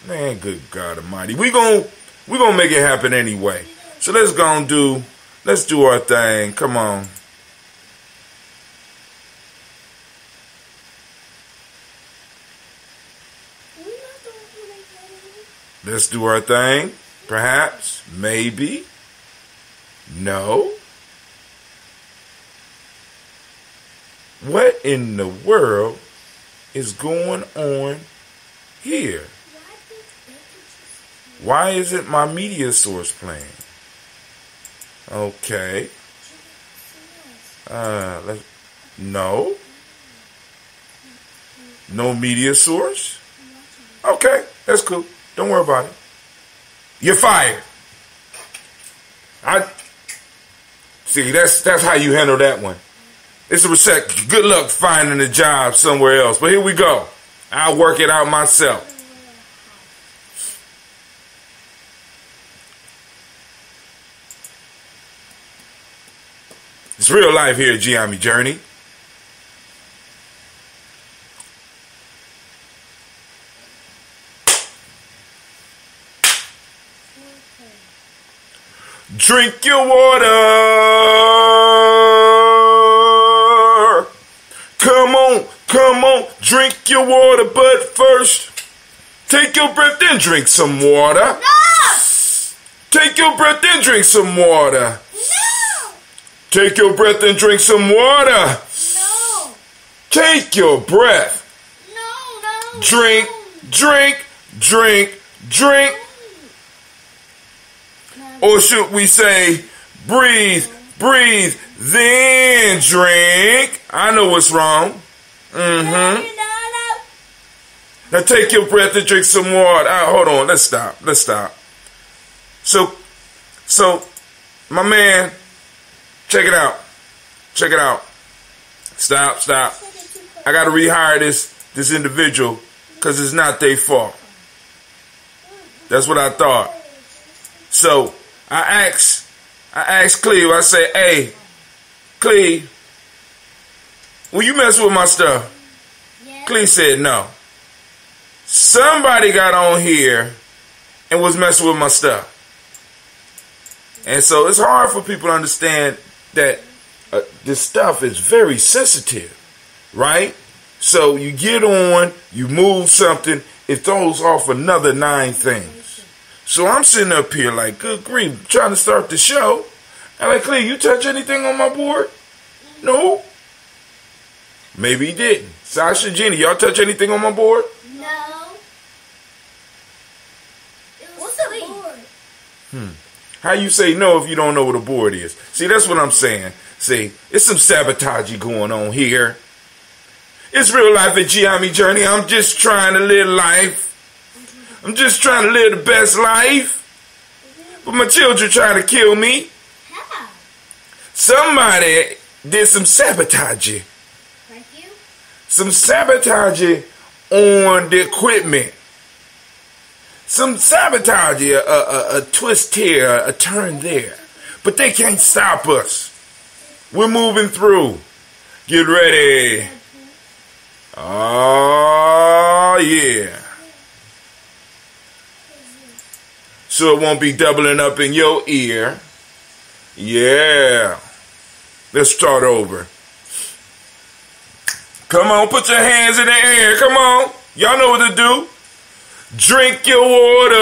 Man, good God Almighty. We gonna make it happen anyway. So let's do our thing. Come on. Let's do our thing. Perhaps. Maybe. No. What in the world is going on here? Why isn't my media source playing? Okay. No. No media source? Okay, that's cool. Don't worry about it. You're fired. See, that's how you handle that one. It's a reset. Good luck finding a job somewhere else. But here we go. I'll work it out myself. It's real life here at Gye-Nyame Journey. Drink your water. Come on, drink your water. But first, take your breath and drink some water. No! Take your breath and drink some water. No! Take your breath and drink some water. No! Take your breath. No. Drink. Or should we say, breathe, then drink? I know what's wrong. No. Now take your breath and drink some water. Hold on, let's stop. So, my man, check it out. Stop. I gotta rehire this individual because it's not their fault. That's what I thought. So, I asked Cleve, I say, hey, Cleve, will you mess with my stuff? Yeah. Cleve said no. Somebody got on here and was messing with my stuff. And so it's hard for people to understand that this stuff is very sensitive, right? So you get on, you move something, it throws off another 9 things. So I'm sitting up here like, good grief, trying to start the show. I'm like, Cleve, you touch anything on my board? No. Maybe he didn't. Sasha, Jenny, y'all touch anything on my board? No. What's a board? How you say no if you don't know what a board is? See, that's what I'm saying. See, it's some sabotage going on here. It's real life at Gye-Nyame Journey. I'm just trying to live life. I'm just trying to live the best life. But my children trying to kill me. How? Somebody did some sabotaging. Like you? Some sabotaging on the equipment. Some sabotaging, a twist here, a turn there. But they can't stop us. We're moving through. Get ready. Oh, yeah. So it won't be doubling up in your ear. Yeah. Let's start over. Come on, put your hands in the air. Come on. Y'all know what to do. Drink your water.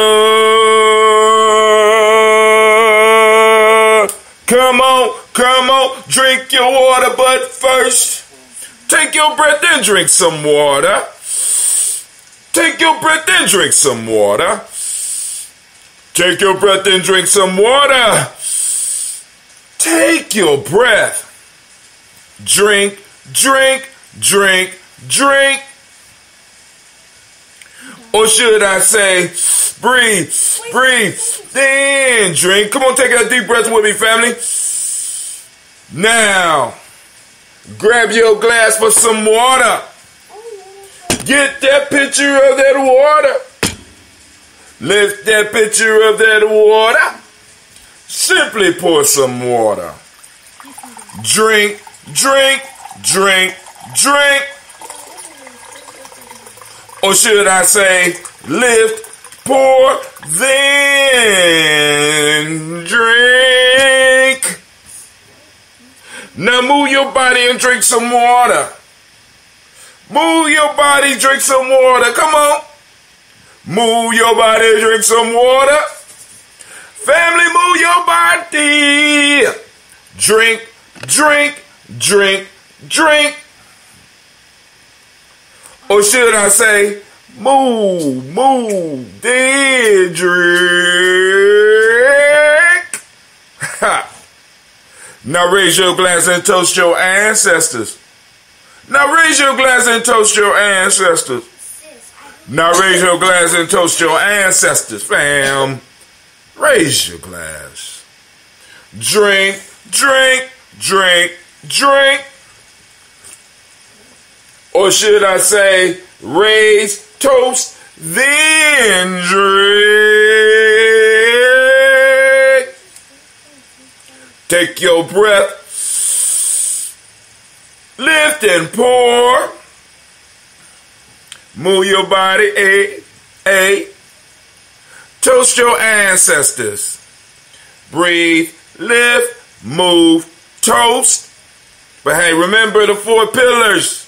Come on, drink your water. But first, take your breath and drink some water. Take your breath and drink some water. Take your breath and drink some water. Take your breath. Drink. Or should I say, breathe, then drink. Come on, take a deep breath with me, family. Now, grab your glass for some water. Get that pitcher of that water. Lift that pitcher of that water. Simply pour some water. Drink. Or should I say, lift pour, then drink. Now move your body and drink some water. Move your body, drink some water. Come on. Move your body, drink some water. Family, move your body. Drink, drink, drink, drink. Or should I say, move, then drink. Now raise your glass and toast your ancestors. Now raise your glass and toast your ancestors. Now raise your glass and toast your ancestors, fam. Raise your glass. Drink, drink, drink, drink. Or should I say, raise, toast, then drink. Take your breath. Lift and pour. Move your body, Toast your ancestors. Breathe, lift, move, toast. But hey, remember the 4 pillars.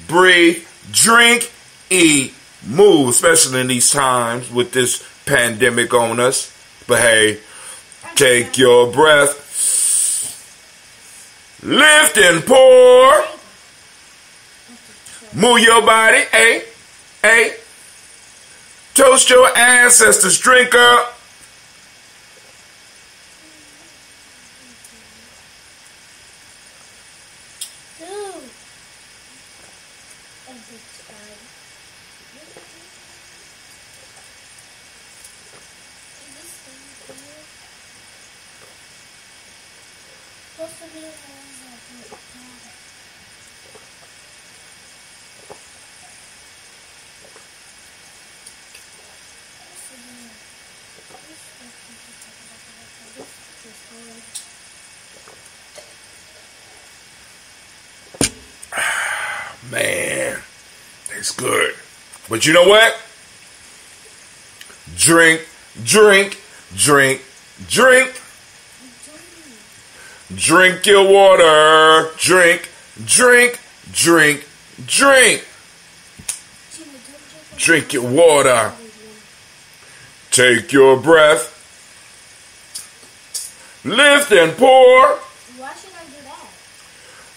Breathe, drink, eat, move, especially in these times with this pandemic on us. But hey, take your breath. Lift and pour. Move your body, Toast your ancestors. Drink up. Man, it's good. But you know what? Drink, drink, drink, drink. Drink your water. Drink, drink, drink, drink. Drink your water. Take your breath. Lift and pour. Why should I do that?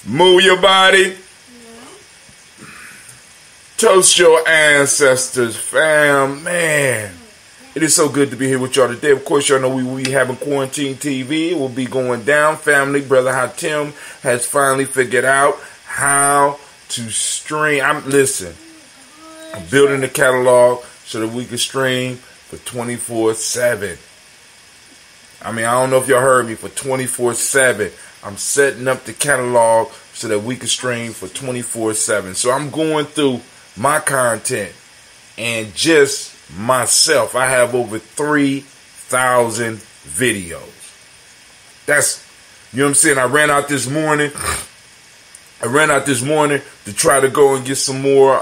Move your body. Toast your ancestors, fam. Man, it is so good to be here with y'all today. Of course, y'all know we will be having Quarantine TV. It will be going down. Family, Brother Hatim has finally figured out how to stream. I'm building the catalog so that we can stream for 24/7. I mean, I don't know if y'all heard me, for 24/7. I'm setting up the catalog so that we can stream for 24/7. So I'm going through my content and just myself. I have over 3,000 videos. That's, you know what I'm saying? I ran out this morning to try to go and get some more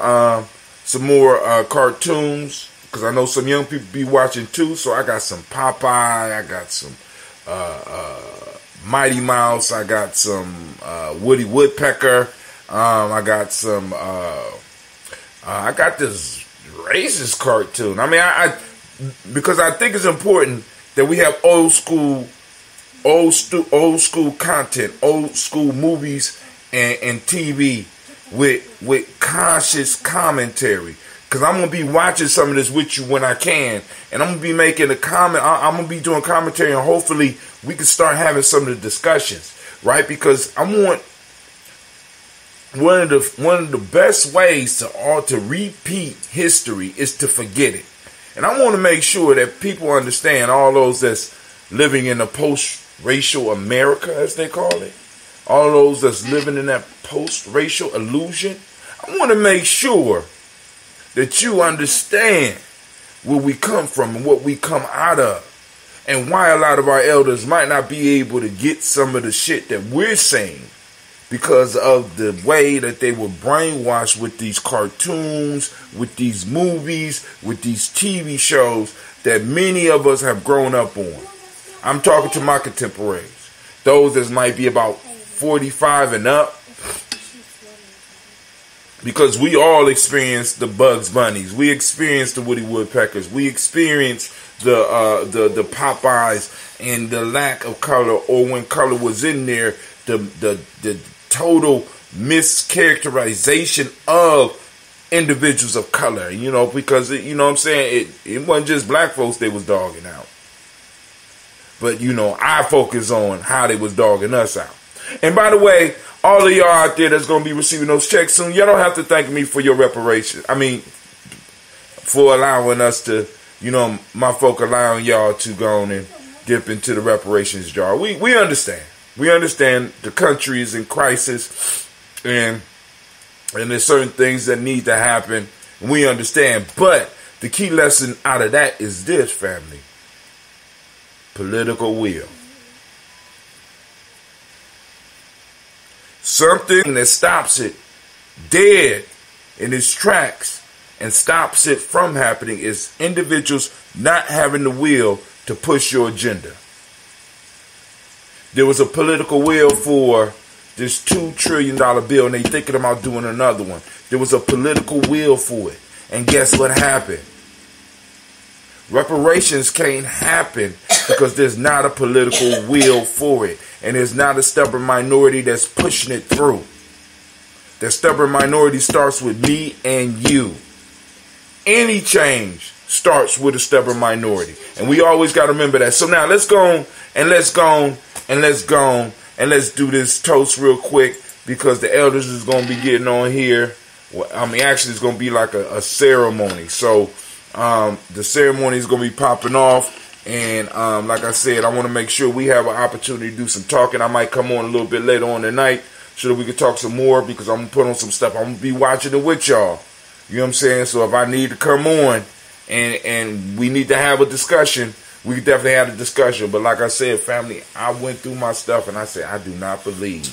cartoons, because I know some young people be watching too. So I got some Popeye, I got some Mighty Mouse, I got some Woody Woodpecker, I got some I got this racist cartoon. I mean, I because I think it's important that we have old school content, old school movies and TV with conscious commentary. Because I'm gonna be watching some of this with you when I can, and I'm gonna be making a comment. I'm gonna be doing commentary, and hopefully we can start having some of the discussions, right? Because I want. One of the best ways to repeat history is to forget it. And I want to make sure that people understand, all those that's living in a post-racial America, as they call it, all those that's living in that post-racial illusion. I want to make sure that you understand where we come from and what we come out of, and why a lot of our elders might not be able to get some of the shit that we're saying, because of the way that they were brainwashed with these cartoons, with these movies, with these TV shows that many of us have grown up on. I'm talking to my contemporaries, those that might be about 45 and up, because we all experienced the Bugs Bunnies, we experienced the Woody Woodpeckers, we experienced the Popeyes and the lack of color, or when color was in there, the total mischaracterization of individuals of color, because, what I'm saying, it wasn't just black folks they was dogging out. But, I focus on how they was dogging us out. And by the way, all of y'all out there that's going to be receiving those checks soon, y'all don't have to thank me for your reparations. I mean, for allowing us to, my folk allowing y'all to go on and dip into the reparations jar. We understand. We understand the country is in crisis, and there's certain things that need to happen. We understand. But the key lesson out of that is this, family. Political will. Something that stops it dead in its tracks and stops it from happening is individuals not having the will to push your agenda. There was a political will for this $2 trillion bill, and they thinking about doing another one. There was a political will for it. And guess what happened? Reparations can't happen because there's not a political will for it. And there's not a stubborn minority that's pushing it through. That stubborn minority starts with me and you. Any change starts with a stubborn minority. And we always got to remember that. So now let's go and let's do this toast real quick, because the elders is going to be getting on here. Well, actually it's going to be like a ceremony. So the ceremony is going to be popping off. And like I said, I want to make sure we have an opportunity to do some talking. I might come on a little bit later on tonight so that we can talk some more, because I'm going to put on some stuff. I'm going to be watching it with y'all. You know what I'm saying? So if I need to come on and we need to have a discussion, we could definitely have a discussion. But like I said, family, I went through my stuff and I said, I do not believe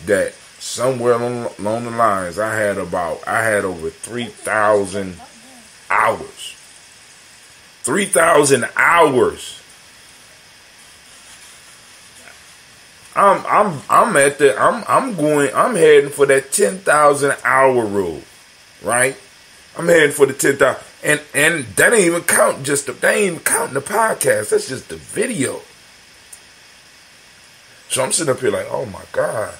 that somewhere along the lines I had over 3,000 hours. 3,000 hours. I'm heading for that 10,000 hour rule, right? I'm heading for the 10,000, and that ain't even counting the podcast. That's just the video. So I'm sitting up here like, oh my God,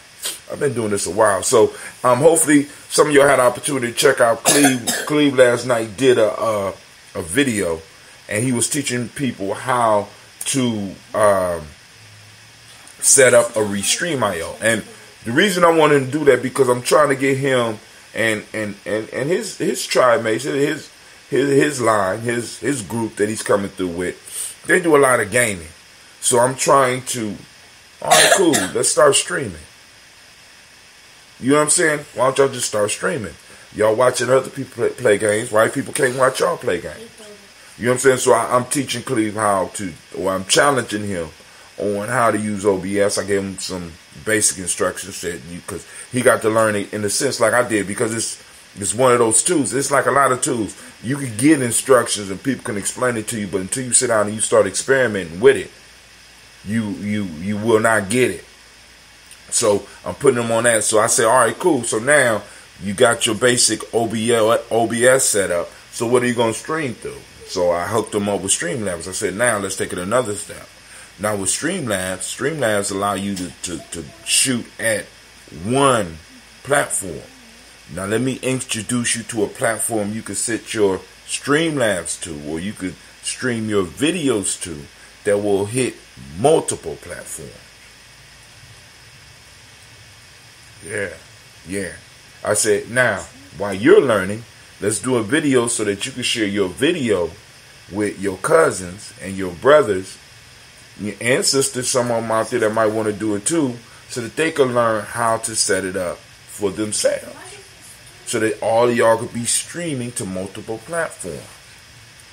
I've been doing this a while. So hopefully some of y'all had an opportunity to check out Cleve. Cleve last night did a video, and he was teaching people how to set up a Restream.io. And the reason I wanted to do that, because I'm trying to get him and his tribe mates, his line, his group that he's coming through with, they do a lot of gaming. So I'm trying to, all right, cool, let's start streaming. You know what I'm saying? Why don't y'all just start streaming? Y'all watching other people play games. White people can't watch y'all play games. You know what I'm saying? So I'm teaching Cleve I'm challenging him on how to use OBS. I gave him some basic instructions, because he got to learn it in a sense like I did, because it's one of those tools. It's like a lot of tools. You can get instructions and people can explain it to you, but until you sit down and you start experimenting with it, you will not get it. So I'm putting them on that. So I say, all right, cool. So now you got your basic OBS set up. So what are you going to stream through? So I hooked them up with Streamlabs. I said, now let's take it another step. Now with Streamlabs allow you to shoot at one platform. Now let me introduce you to a platform you could set your Streamlabs to, or you could stream your videos to, that will hit multiple platforms. Yeah. I said, now, while you're learning, let's do a video so that you can share your video with your cousins and your brothers and sisters, some of them out there that might want to do it too, so that they can learn how to set it up for themselves. So that all of y'all could be streaming to multiple platforms.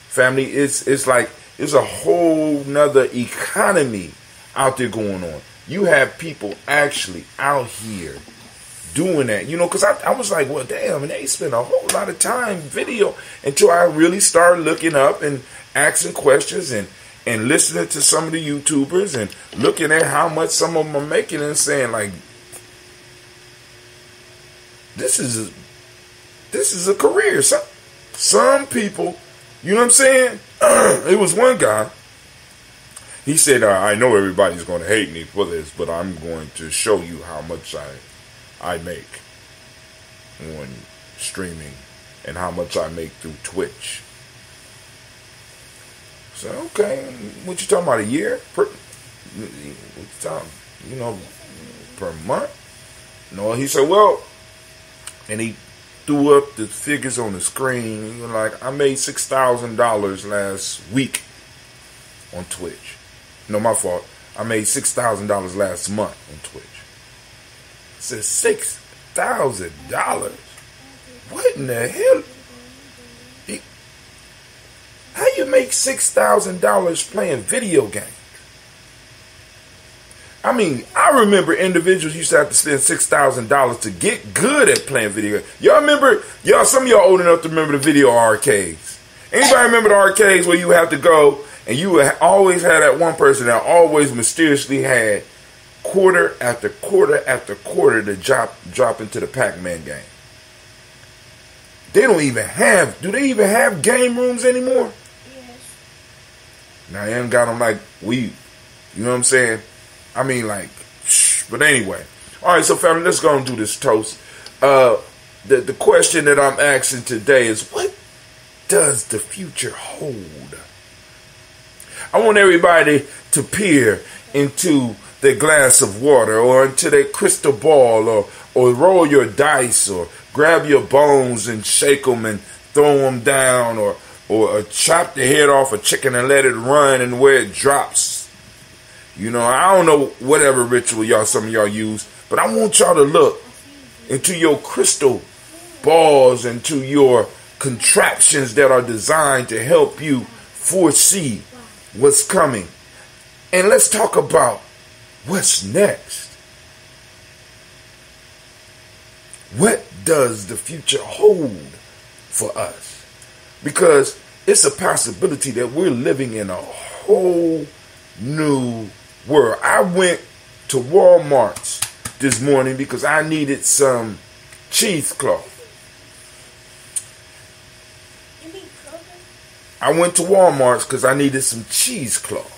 Family, it's like, it's a whole nother economy out there going on. you have people actually out here doing that, because I was like, well, damn, and they spend a whole lot of time video until I really started looking up and asking questions and listening to some of the YouTubers and looking at how much some of them are making and saying, like, this is a career. Some people, you know what I'm saying? It was one guy. He said, I know everybody's going to hate me for this, but I'm going to show you how much I make on streaming and how much I make through Twitch. So, okay, what you talking about, a year? Per month? No, he said, well, and he threw up the figures on the screen. He was like, I made $6,000 last week on Twitch. No, my fault. I made $6,000 last month on Twitch. I said, $6,000? What in the hell? How you make $6,000 playing video games? I mean, I remember individuals used to have to spend $6,000 to get good at playing video games. Y'all remember? Some of y'all old enough to remember the video arcades. Anybody remember the arcades where you have to go and you would always had that one person that always mysteriously had quarter after quarter after quarter to drop into the Pac-Man game? They don't even have. Do they even have game rooms anymore? Yes. Now they haven't got them like we. You know what I'm saying? I mean, like, but anyway. All right, so family, let's go and do this toast. The question that I'm asking today is, what does the future hold? I want everybody to peer into their glass of water or into their crystal ball or roll your dice or grab your bones and shake them and throw them down or chop the head off a chicken and let it run and where it drops. I don't know whatever ritual some of y'all use, but I want y'all to look into your crystal balls, into your contraptions that are designed to help you foresee what's coming. And let's talk about what's next. What does the future hold for us? Because it's a possibility that we're living in a whole new world. I went to Walmart this morning because I needed some cheesecloth. I went to Walmart because I needed some cheesecloth.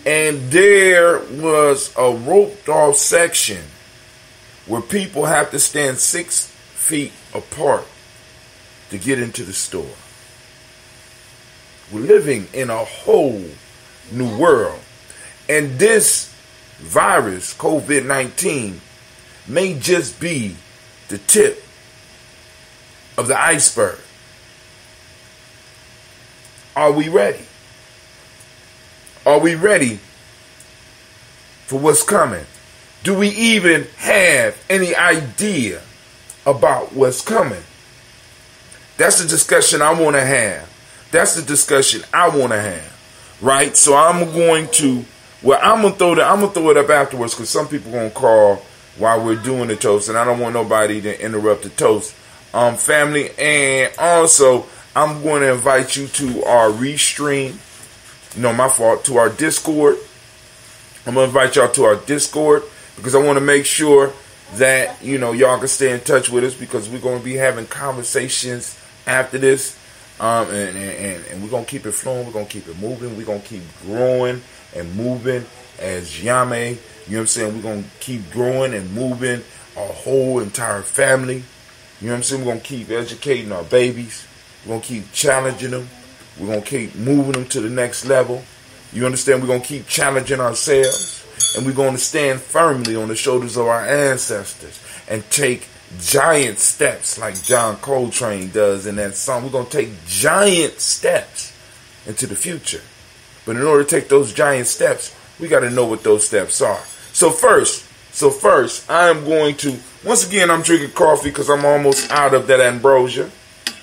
And there was a roped off section where people have to stand 6 feet apart to get into the store. We're living in a whole new world. And this virus, COVID-19, may just be the tip of the iceberg. Are we ready? Are we ready for what's coming? Do we even have any idea about what's coming? That's the discussion I want to have. That's the discussion I want to have. Right? So I'm going to throw it up afterwards because some people are going to call while we're doing the toast, and I don't want nobody to interrupt the toast. Family, and also I'm going to invite you to our restream. No, my fault. To our Discord. I'm going to invite y'all to our Discord because I want to make sure that, y'all can stay in touch with us because we're going to be having conversations after this. And we're going to keep it flowing. We're going to keep it moving. We're going to keep growing and moving as Gye-Nyame. You know what I'm saying? We're going to keep growing and moving our whole entire family. You know what I'm saying? We're going to keep educating our babies. We're going to keep challenging them. We're going to keep moving them to the next level. You understand? We're going to keep challenging ourselves. And we're going to stand firmly on the shoulders of our ancestors and take giant steps like John Coltrane does in that song. We're going to take giant steps into the future. But in order to take those giant steps, we got to know what those steps are. So first, I'm going to, once again, I'm drinking coffee because I'm almost out of that ambrosia.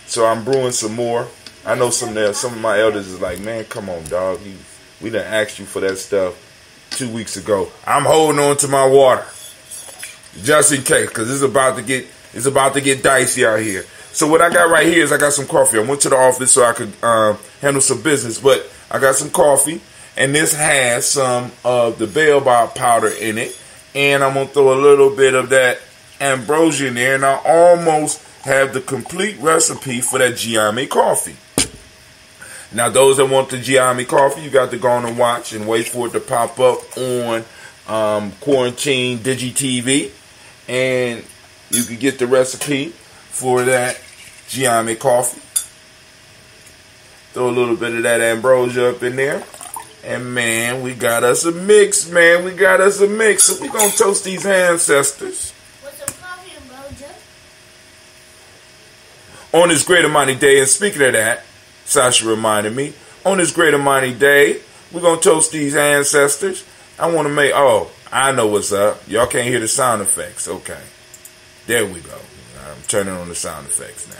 So I'm brewing some more. I know some of my elders is like, man, come on, dog. We done asked you for that stuff 2 weeks ago. I'm holding on to my water just in case, because it's about to get dicey out here. So what I got right here is I got some coffee. I went to the office so I could handle some business, but I got some coffee, and this has some of the baobab powder in it, and I'm gonna throw a little bit of that ambrosia in there, and I almost have the complete recipe for that Gye-Nyame coffee. Now, those that want the Gye-Nyame coffee, you got to go on and watch and wait for it to pop up on Quarantine DigiTV, and you can get the recipe for that Gye-Nyame coffee. Throw a little bit of that ambrosia up in there. And, man, we got us a mix, man. We got us a mix. So we're going to toast these ancestors. With some coffee and ambrosia. On this great Imani day, and speaking of that, Sasha reminded me, on this great Imani day, we're going to toast these ancestors. I want to make, I know what's up. Y'all can't hear the sound effects. Okay. There we go. I'm turning on the sound effects now.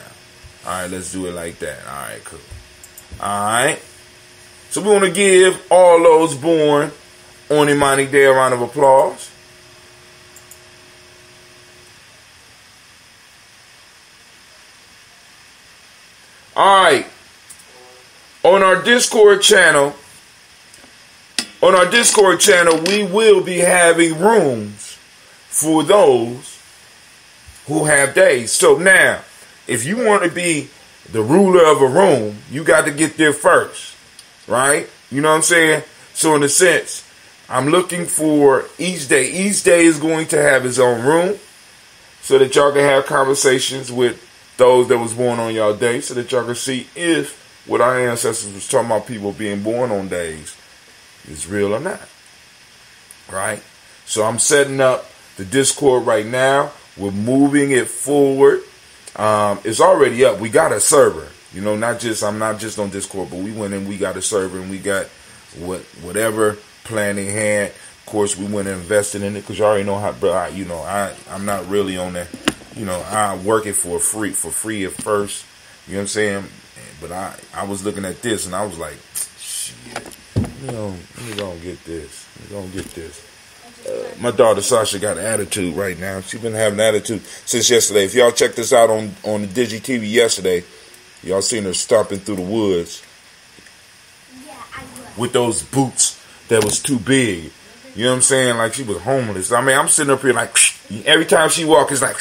All right, let's do it like that. All right, cool. All right. So we want to give all those born on Imani Day a round of applause. All right. On our Discord channel, we will be having rooms for those who have days. So now, if you want to be the ruler of a room, you got to get there first, right? You know what I'm saying? So in a sense, I'm looking for each day. Each day is going to have its own room so that y'all can have conversations with those that was born on y'all day, so that y'all can see if what our ancestors was talking about, people being born on days, is real or not, right? So I'm setting up the Discord right now. We're moving it forward. It's already up. We got a server, you know, I'm not just on Discord, but we went and we got a server, and we got whatever plan in hand. Of course, we went and invested in it, because you already know how, bro, I'm not really on that. You know, I work it for free at first. You know what I'm saying? But I was looking at this, and I was like, shit, let me go and get this. My daughter Sasha got an attitude right now. She's been having an attitude since yesterday. If y'all check this out on the DigiTV yesterday, y'all seen her stomping through the woods with those boots that was too big. You know what I'm saying? Like she was homeless. I mean, I'm sitting up here like, every time she walks, it's like,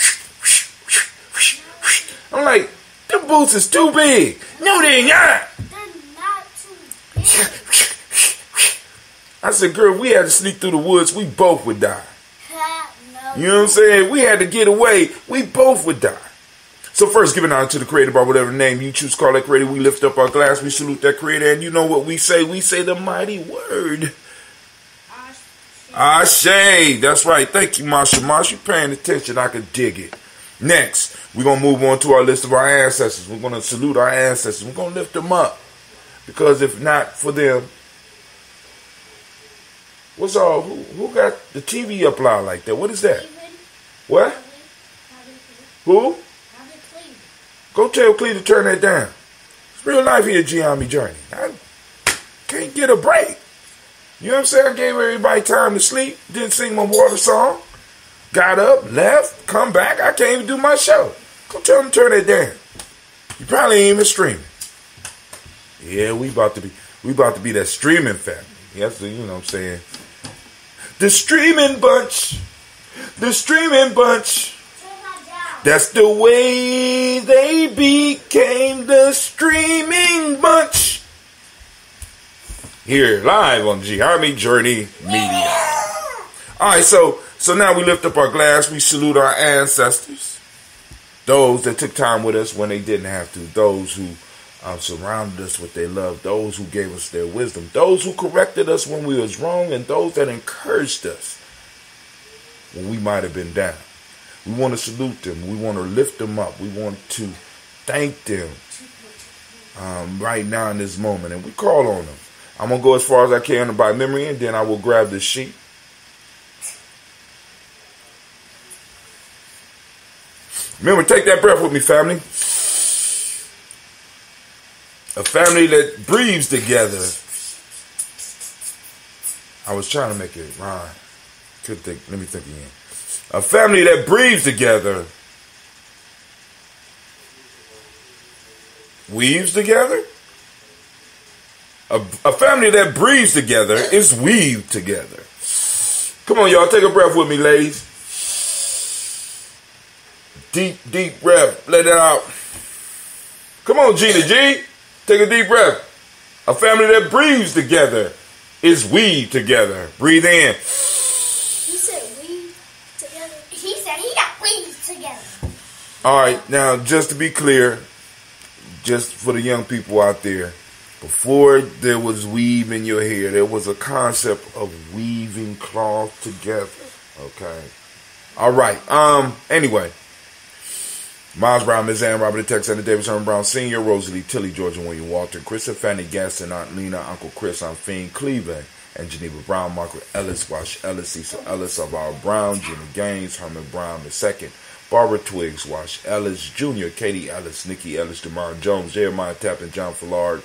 I'm like, them boots is too big. No, they ain't. They're not too big. I said, girl, we had to sneak through the woods. We both would die. No. You know what I'm saying? We had to get away. We both would die. So first, giving honor to the Creator by whatever name you choose to call that Creator. We lift up our glass. We salute that Creator. And you know what we say? We say the mighty word. Ashe. That's right. Thank you, Masha. Masha, you paying attention. I could dig it. Next, we're going to move on to our list of our ancestors. We're going to salute our ancestors. We're going to lift them up. Because if not for them, who got the TV up loud like that? What is that? What? Who? Go tell Cleve to turn that down. It's real life here at Gye-Nyame Journey. I can't get a break. You know what I'm saying? I gave everybody time to sleep. Didn't sing my water song. Got up, left, come back. I can't even do my show. Go tell them to turn that down. You probably ain't even streaming. Yeah, we about to be that streaming family. Yes, you know what I'm saying. The streaming bunch. The streaming bunch. That's the way they became the streaming bunch. Here, live on Gye-Nyame Journey Media. All right, so now we lift up our glass. We salute our ancestors. Those that took time with us when they didn't have to. Those who surrounded us with their love. Those who gave us their wisdom. Those who corrected us when we was wrong. And those that encouraged us when we might have been down. We want to salute them. We want to lift them up. We want to thank them right now in this moment. And we call on them. I'm going to go as far as I can by memory, and then I will grab the sheet. Remember, take that breath with me, family. A family that breathes together. I was trying to make it rhyme. Couldn't think. Let me think again. A family that breathes together. Weaves together? A family that breathes together is weaved together. Come on, y'all. Take a breath with me, ladies. Deep, deep breath. Let it out. Come on, Gina G. Take a deep breath. A family that breathes together is weaved together. Breathe in. He said weave together. He said he got weaved together. All right. Now, just to be clear, just for the young people out there, before there was weave in your hair, there was a concept of weaving cloth together. Okay. All right. Anyway. Miles Brown, Ms. Ann, Robert Tex, Anna Davis, Herman Brown Sr., Rosalie Tilly, George and William Walter, Chris and Fanny Gaston, Aunt Lena, Uncle Chris, Aunt Fiend, Cleveland, and Geneva Brown, Margaret Ellis, Wash Ellis, Cecil Ellis, Alvaro Brown, Gina Gaines, Herman Brown II, Barbara Twiggs, Wash Ellis Jr., Katie Ellis, Nikki Ellis, Jamar Jones, Jeremiah Tappan, John Fillard,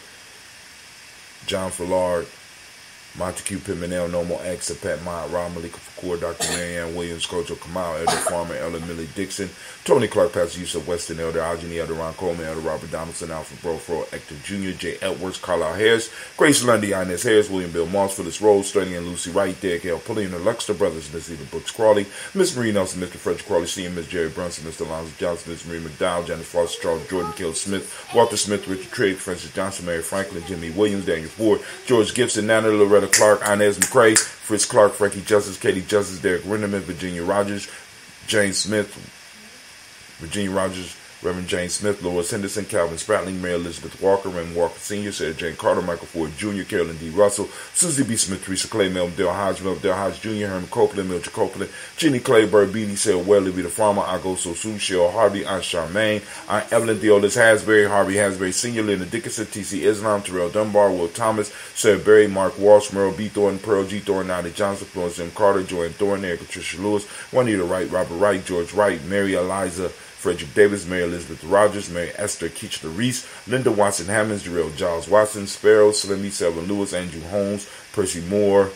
Montague Pimenel, Normal X, Pat Mott, Rob Malika Fakour, Dr. Marianne Williams, Kojo Kamal, Elder Farmer, Elder Millie Dixon, Tony Clark, Pastor Yusuf Weston, Elder Algeny, Elder Ron Coleman, Elder Robert Donaldson, Alfred Brofro, Hector Jr., Jay Edwards, Carlisle Harris, Grace Lundy, Inez Harris, William Bill Moss, Phyllis Rose, Sterling and Lucy Wright, Derek L. Pulley, and the Luxter Brothers, Miss Eva Brooks Crawley, Miss Marie Nelson, Mr. Frederick Crawley, Sr., Miss Jerry Brunson, Mr. Alonzo Johnson, Miss Marie McDowell, Janice Foster, Charles Jordan, Kill Smith, Walter Smith, Richard Trigg, Francis Johnson, Mary Franklin, Jimmy Williams, Daniel Ford, George Gibson, Nana Loretta Clark, Inez McCrae, Fritz Clark, Frankie Justice, Katie Justice, Derek Renderman, Virginia Rogers, Reverend James Smith, Lois Henderson, Calvin Spratling, Mary Elizabeth Walker, Raymond Walker Sr., Sarah Jane Carter, Michael Ford Jr., Carolyn D. Russell, Susie B. Smith, Teresa Clay, Melvin Dale Hodge Jr., Herman Copeland, Mildred Copeland, Jenny Clay, Bird Beatty, Sarah Welly, Be the Farmer, I Go So Soon, Cheryl Harvey, Aunt Charmaine, Aunt Evelyn Theolis Hasbury, Harvey Hasbury Sr., Linda Dickinson, T.C. Islam, Terrell Dunbar, Will Thomas, Sarah Berry, Mark Walsh, Merle B. Thornton, Pearl G. Thornton, Nadia Johnson, Florence M. Carter, Joanne Thornton, Erica Tricia Lewis, Juanita Wright, Robert Wright, George Wright, Mary Eliza, Frederick Davis, Mary Elizabeth Rogers, Mary Esther Keachler Reese, Linda Watson Hammonds, Jarrell Giles Watson, Sparrow, Slimmy, Selva Lewis, Andrew Holmes, Percy Moore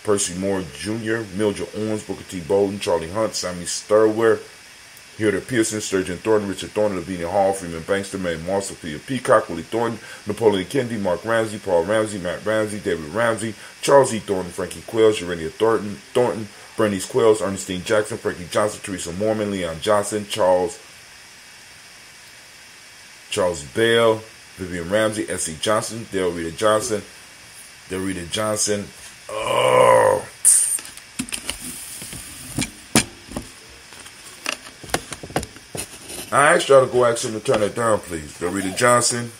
Jr., Mildred Owens, Booker T. Bolden, Charlie Hunt, Sammy Sturwer, Hilda Pearson, Sturgeon Thornton, Richard Thornton, Lavinia Hall, Freeman Bankster, Mary Moss, Sophia Peacock, Willie Thornton, Napoleon Kennedy, Mark Ramsey, Paul Ramsey, Matt Ramsey, David Ramsey, Charles E. Thornton, Frankie Quells, Urania Thornton, Bernice Quells, Ernestine Jackson, Frankie Johnson, Teresa Mormon, Leon Johnson, Charles Bell, Vivian Ramsey, S.C. Johnson, Del Rita Johnson. Oh. I asked y'all to go ask him to turn it down, please. Del Rita Johnson.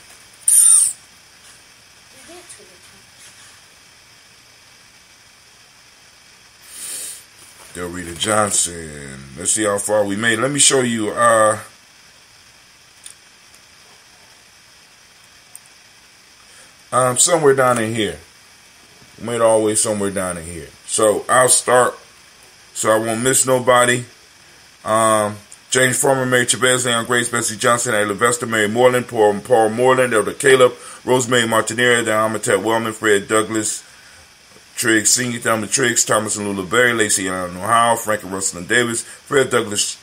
Del Rita Johnson. Let's see how far we made. Let me show you somewhere down in here. We made all the way somewhere down in here. So I'll start so I won't miss nobody. James Farmer, Mary Chavez, Leon Grace, Bessie Johnson, Ayla Vesta, Mary Moreland, Paul Moreland, Elder Caleb, Rosemary Martinera, Amatet Wellman, Fred Douglas, Triggs Sr., Thelma Triggs, Thomas and Lula Berry, Lacey Allen Ohio, Frank and Russell and Davis, Fred Douglas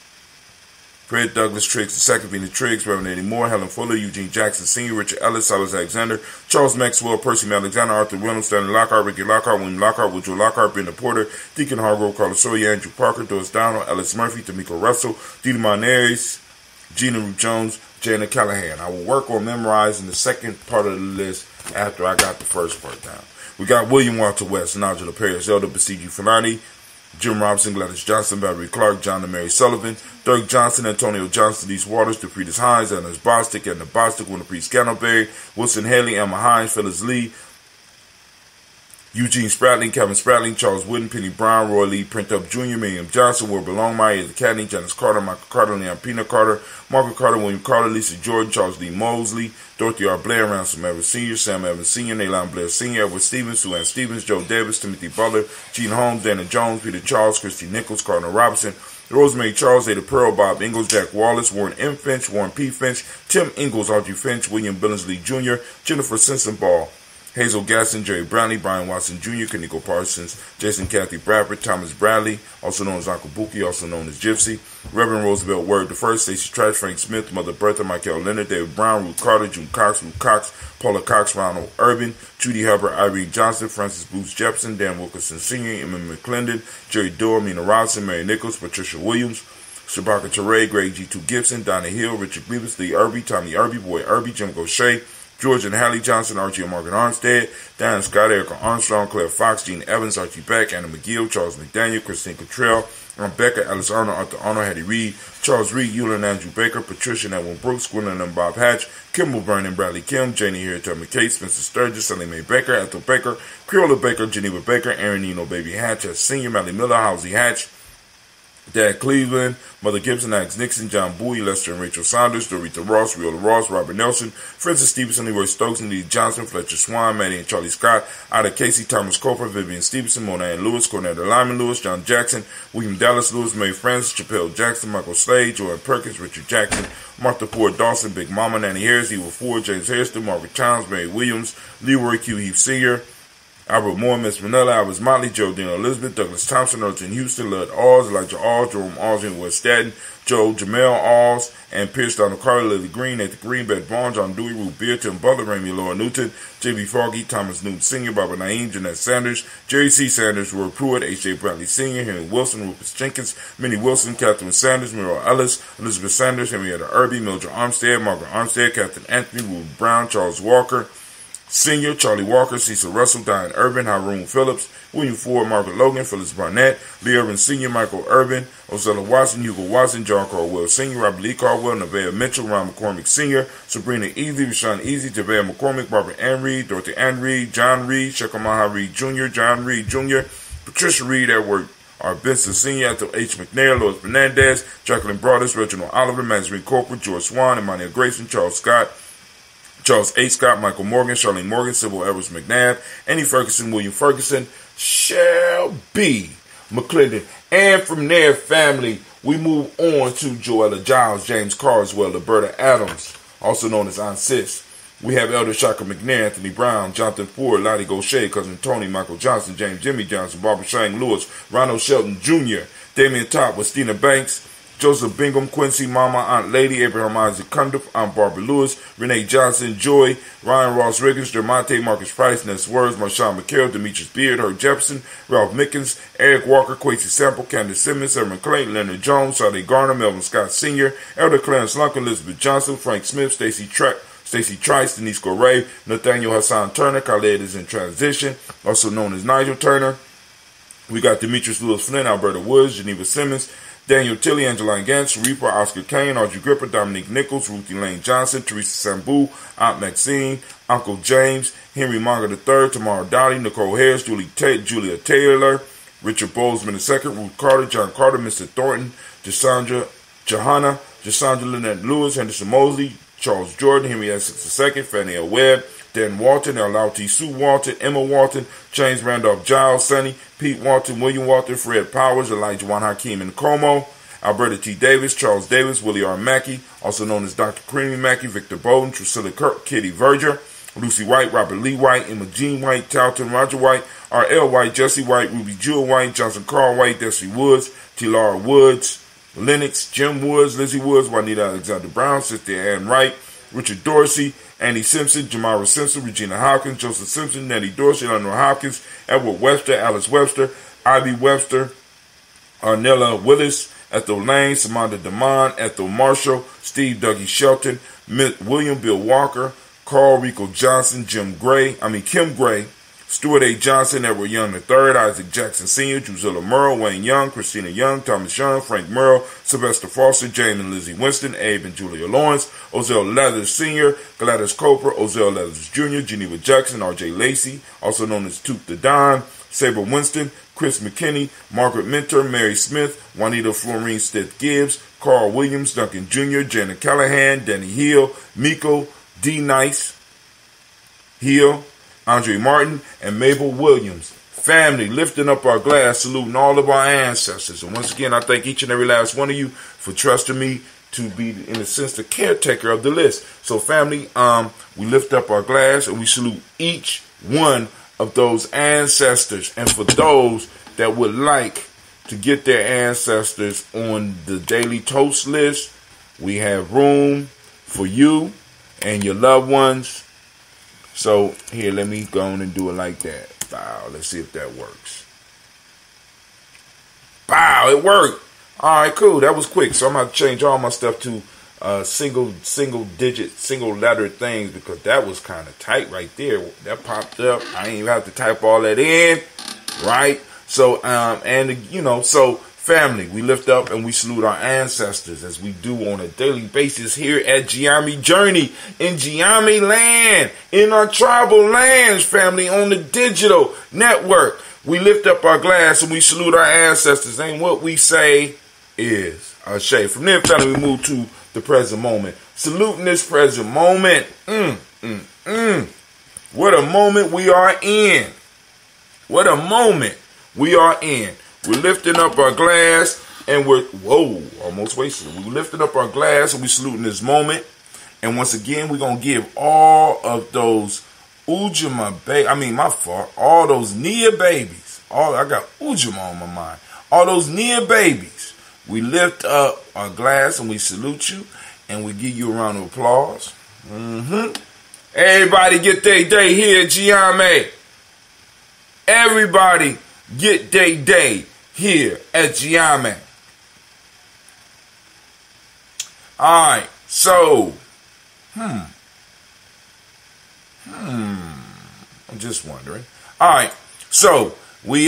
Triggs II, Vina Triggs, Reverend Eddie Moore, Helen Fuller, Eugene Jackson Sr., Richard Ellis, Silas Alexander, Charles Maxwell, Percy Alexander, Arthur Reynolds, Stanley Lockhart, Ricky Lockhart, William Lockhart, Woodrow Lockhart, Brenda Porter, Deacon Hargrove, Carlos Sawyer, Andrew Parker, Doris Donald, Ellis Murphy, Tamika Russell, Dita Monares, Gina Ruth Jones, Jana Callahan. I will work on memorizing the second part of the list after I got the first part down. We got William Walter West, Nigel Paris, Elder Basiji Fulani, Jim Robinson, Gladys Johnson, Valerie Clark, John and Mary Sullivan, Dirk Johnson, Antonio Johnson, These Waters, DeFritas Hines, Anna Bostic, Edna Bostic, Winter Priest Candleberry, Wilson Haley, Emma Hines, Phyllis Lee, Eugene Spratling, Kevin Spratling, Charles Wooden, Penny Brown, Roy Lee, Print Up Jr., Miriam Johnson, Wilbur Longmire, the Academy, Janice Carter, Michael Carter, Leon Pina Carter, Margaret Carter, William Carter, Lisa Jordan, Charles D. Mosley, Dorothy R. Blair, Ransom Evans Sr., Sam Evans Sr., Naylon Blair Sr., Edward Stevens, Sue Ann Stevens, Joe Davis, Timothy Butler, Gene Holmes, Dana Jones, Peter Charles, Christy Nichols, Cardinal Robinson, Rosemary Charles, Ada Pearl, Bob Ingalls, Jack Wallace, Warren M. Finch, Warren P. Finch, Tim Ingalls, Audrey Finch, William Billingsley Jr., Jennifer Sensenball, Hazel Gaston, Jerry Brownlee, Brian Watson Jr., Kaniko Parsons, Jason Kathy Bradford, Thomas Bradley, also known as Uncle Buki, also known as Gypsy, Reverend Roosevelt Word I, Stacey Trash, Frank Smith, Mother Bertha, Michael Leonard, David Brown, Ruth Carter, June Cox, Ruth Cox, Paula Cox, Ronald Urban, Judy Hubbard, Irene Johnson, Francis Booth Jepson, Dan Wilkerson Sr., Emma McClendon, Jerry Dorr, Mina Robinson, Mary Nichols, Patricia Williams, Shabaka Teray, Greg G2 Gibson, Donna Hill, Richard Beavis, Lee Irby, Tommy Irby, Boy Irby, Jim Gaucher, George and Hallie Johnson, Archie and Margaret Armstead, Diana Scott, Erica Armstrong, Claire Fox, Gene Evans, Archie Beck, Anna McGill, Charles McDaniel, Christine Cottrell, Becca, Alice Arnold, Arthur Arnold, Hattie Reed, Charles Reed, Eulin Andrew Baker, Patricia and Edwin Brooks, Gwendolyn and Bob Hatch, Kimball Vernon, Bradley Kim, Janie Harriet McKay, Spencer Sturgis, Sally Mae Baker, Ethel Baker, Creola Baker, Geneva Baker, Aaron Nino Baby Hatch, Senior, Mally Miller, Housie Hatch, Dad Cleveland, Mother Gibson, Alex Nixon, John Bowie, Lester and Rachel Saunders, Dorita Ross, Riola Ross, Robert Nelson, Francis Stevenson, Leroy Stokes, Lee Johnson, Fletcher Swan, Maddie and Charlie Scott, Ida Casey, Thomas Coper, Vivian Stevenson, Mona Ann Lewis, Cornetta Lyman Lewis, John Jackson, William Dallas Lewis, Mae Francis, Chappelle Jackson, Michael Slade, Joanne Perkins, Richard Jackson, Martha Ford Dawson, Big Mama, Nanny Harris, Eva Ford, James Hairston, Margaret Childs, Mary Williams, Leroy Q. Heath Sr., Albert Moore, Miss Vanilla, Albert Motley, Joe Dino Elizabeth, Douglas Thompson, Elton Houston, Lud Alls, Elijah Alls, Jerome Alls, and West Staten, Joe Jamel Alls, and Pierce Donald Carter, Lily Green, Nathan Green, Beth Vaughn, John Dewey, Ruth Beer, Tim Butler, Ramey Laura Newton, J.B. Foggy, Thomas Newton Sr., Barbara Naeem, Jeanette Sanders, Jerry C. Sanders, Roy Pruitt, H.J. Bradley Sr., Henry Wilson, Rufus Jenkins, Minnie Wilson, Catherine Sanders, Muriel Ellis, Elizabeth Sanders, Henrietta Irby, Mildred Armstead, Margaret Armstead, Captain Anthony, Ruth Brown, Charles Walker, Senior, Charlie Walker, Cecil Russell, Diane Urban, Haroon Phillips, William Ford, Margaret Logan, Phyllis Barnett, Lee Urban Sr., Michael Urban, Ozella Watson, Hugo Watson, John Caldwell Sr., Robert Lee Caldwell, Nevaeh Mitchell, Ron McCormick Sr., Sabrina Easy, Rashawn Easy, Javea McCormick, Barbara Ann Reed, Dorothy Ann Reed, John Reed, Shekamaha Reed Jr., John Reed Jr., Patricia Reed, Edward R. Benson Sr., Ethel H. McNair, Lois Fernandez, Jacqueline Broadus, Reginald Oliver, Mazarine Corporate, George Swan, Imani Grayson, Charles Scott, Charles A. Scott, Michael Morgan, Charlene Morgan, Sybil Edwards McNabb, Annie Ferguson, William Ferguson, Shelby McClendon. And from their family, we move on to Joella Giles, James Carswell, Roberta Adams, also known as Aunt Sis. We have Elder Shaka McNair, Anthony Brown, Jonathan Ford, Lottie Gaucher, Cousin Tony, Michael Johnson, James Jimmy Johnson, Barbara Shang Lewis, Ronald Shelton Jr., Damian Top, Westina Banks, Joseph Bingham, Quincy, Mama, Aunt Lady, Abraham Isaac Cundiff, Aunt Barbara Lewis, Renee Johnson, Joy, Ryan Ross Riggins, Dermonte, Marcus Price, Ness Words, Marshawn McHale, Demetrius Beard, Herb Jepson, Ralph Mickens, Eric Walker, Quincy Sample, Candace Simmons, Edmund Clayton, Leonard Jones, Sade Garner, Melvin Scott Sr., Elder Clarence Lunk, Elizabeth Johnson, Frank Smith, Stacey Trice, Denise Correa, Nathaniel Hassan Turner, Khaled is in transition, also known as Nigel Turner. We got Demetrius Lewis Flynn, Alberta Woods, Geneva Simmons, Daniel Tilley, Angeline Gantz, Reaper, Oscar Kane, Audrey Gripper, Dominique Nichols, Ruthie Lane Johnson, Teresa Sambu, Aunt Maxine, Uncle James, Henry Monga III, Tamara Dowdy, Nicole Harris, Julia Taylor, Richard Bozeman II, Ruth Carter, John Carter, Mr. Thornton, Johanna, Lynette Lewis, Henderson Mosley, Charles Jordan, Henry Essex II, Fannie L. Webb, Dan Walton, L.T. Sue Walton, Emma Walton, James Randolph Giles, Sonny, Pete Walton, William Walton, Fred Powers, Elijah Juan Hakeem and Como, Alberta T. Davis, Charles Davis, Willie R. Mackey, also known as Dr. Creamy Mackey, Victor Bowden, Drusilla Kirk, Kitty Verger, Lucy White, Robert Lee White, Emma Jean White, Talton Roger White, R.L. White, Jesse White, Ruby Jewel White, Johnson Carl White, Desi Woods, T-Lara Woods, Lennox, Jim Woods, Lizzie Woods, Juanita Alexander Brown, Cynthia Ann Wright, Richard Dorsey, Andy Simpson, Jamara Simpson, Regina Hopkins, Joseph Simpson, Nettie Dorsey, Eleanor Hopkins, Edward Webster, Alice Webster, Ivy Webster, Arnella Willis, Ethel Lane, Samantha DeMond, Ethel Marshall, Steve Dougie Shelton, William Bill Walker, Carl Rico Johnson, Kim Gray, Stuart A. Johnson, Edward Young III, Isaac Jackson Sr., Drusilla Merle, Wayne Young, Christina Young, Thomas Young, Frank Merle, Sylvester Foster, Jane and Lizzie Winston, Abe and Julia Lawrence, Ozell Leathers Sr., Gladys Cooper, Ozell Leathers Jr., Geneva Jackson, R.J. Lacey, also known as Toot the Don, Sabre Winston, Chris McKinney, Margaret Minter, Mary Smith, Juanita Florine Stith Gibbs, Carl Williams, Duncan Jr., Janet Callahan, Danny Hill, Miko, D. Nice, Hill, Andre Martin, and Mabel Williams. Family, lifting up our glass, saluting all of our ancestors. And once again, I thank each and every last one of you for trusting me to be, in a sense, the caretaker of the list. So family, we lift up our glass and we salute each one of those ancestors. And for those that would like to get their ancestors on the Daily Toast list, we have room for you and your loved ones. So here, let me go on and do it like that. Wow, let's see if that works. Wow, it worked. All right, cool. That was quick. So I'm going to change all my stuff to single digit, single letter things, because that was kind of tight right there. That popped up. I didn't even have to type all that in, right? So, so family, we lift up and we salute our ancestors as we do on a daily basis here at Gye-Nyame Journey in Gye-Nyame land, in our tribal lands, family, on the digital network. We lift up our glass and we salute our ancestors. And what we say is Ashe. From there, family, we move to the present moment. Saluting this present moment. What a moment we are in. What a moment we are in. We're lifting up our glass and almost wasted. We're lifting up our glass and we're saluting this moment. And once again, we're going to give all of those all those Nia babies. I got Ujima on my mind. All those Nia babies. We lift up our glass and we salute you and we give you a round of applause. Everybody get their day here at Gye-Nyame. Everybody get their day here at Gye-Nyame. Alright, so I'm just wondering. Alright, so we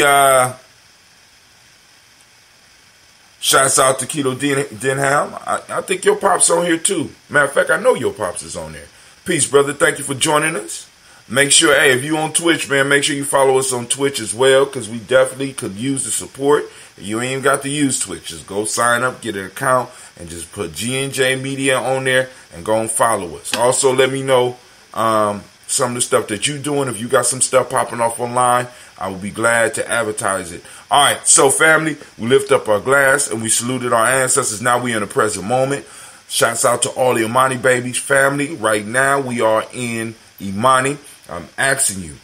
shouts out to Keto Denham. I think your pop's on here too. Matter of fact, I know your pops is on there. Peace, brother. Thank you for joining us. Make sure, if you on Twitch, man, make sure you follow us on Twitch as well, because we definitely could use the support. You ain't even got to use Twitch. Just go sign up, get an account, and just put G&J Media on there and go and follow us. Also, let me know some of the stuff that you're doing. If you got some stuff popping off online, I will be glad to advertise it. All right, so family, we lift up our glass and we saluted our ancestors. Now we in the present moment. Shouts out to all the Imani babies. Family, right now we are in Imani. I'm asking you,